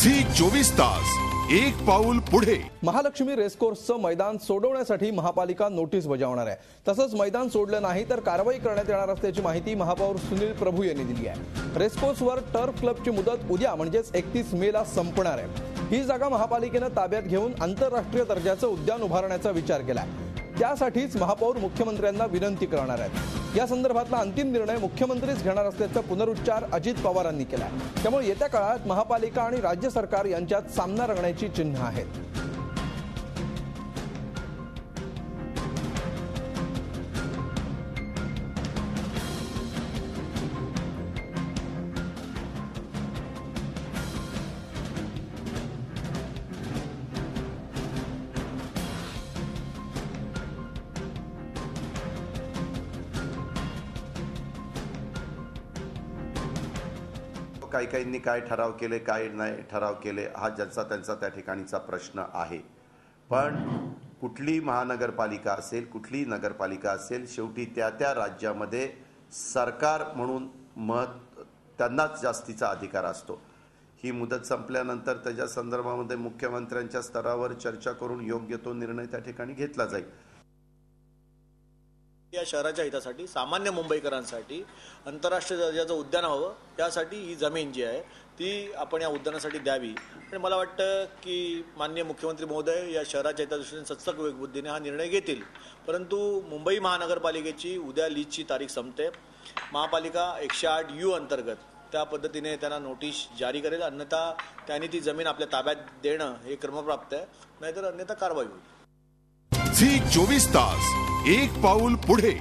Zee 24 तास एक पाऊल पुढे। महालक्ष्मी रेसकोर्सचं मैदान सोडवण्यासाठी महापालिका नोटीस बजावणार आहे। तसंच मैदान सोडलं नाही तर कारवाई करण्यात येणार असल्याची माहिती महापौर सुनील प्रभू यांनी दिली आहे। रेसकोर्सवर टर्फ क्लबची मुदत उद्या म्हणजेच 31 मेला संपणार आहे। ही जागा महापालिकेने ताब्यात घेऊन आंतरराष्ट्रीय दर्जाचं उद्यान उभारण्याचा विचार केलाय। त्यासाठीच महापौर मुख्यमंत्र्यांना विनंती करणार आहेत। या संदर्भातला अंतिम निर्णय मुख्यमंत्रीच घेणार असल्याचा पुनरुच्चार अजित पवारांनी केला। त्यामुळे येत्या काळात महापालिका आणि राज्य सरकार यांच्यात सामना रंगण्याची चिन्ह आहेत। काही काहींनी काय ठराव केले काय नाही ठराव केले हा ज्यांचा त्यांचा त्या ठिकाणीचा प्रश्न आहे। पण कुठली महानगरपालिका असेल कुठली नगरपालिका असेल शेवटी त्या त्या राज्यामध्ये सरकार म्हणून त्यांनाच जास्तीचा अधिकार असतो। ही मुदत संपल्यानंतर त्याच्या संदर्भामध्ये मुख्यमंत्र्यांच्या स्तरावर चर्चा करून योग्य तो निर्णय त्या ठिकाणी घेतला जाईल। या शहराच्या हितासाठी सामान्य मुंबईकरांसाठी आंतरराष्ट्रीय दर्जाचं उद्यान हवं, त्यासाठी ही जमीन जी आहे ती आपण या उद्यानासाठी द्यावी। आणि मला वाटतं की माननीय मुख्यमंत्री महोदय या शहराच्या हितादृष्टीने सत्सक विवेकबुद्धीने हा निर्णय घेतील। परंतु मुंबई महानगरपालिकेची उद्या लीजची तारीख संपते। महापालिका 108U अंतर्गत त्या पद्धतीने त्यांना नोटीस जारी करेल, अन्यथा त्यांनी ती जमीन आपल्या ताब्यात देणं हे क्रमप्राप्त आहे, नाहीतर अन्यथा कारवाई होईल। झी 24 तास एक पाऊल पुढे।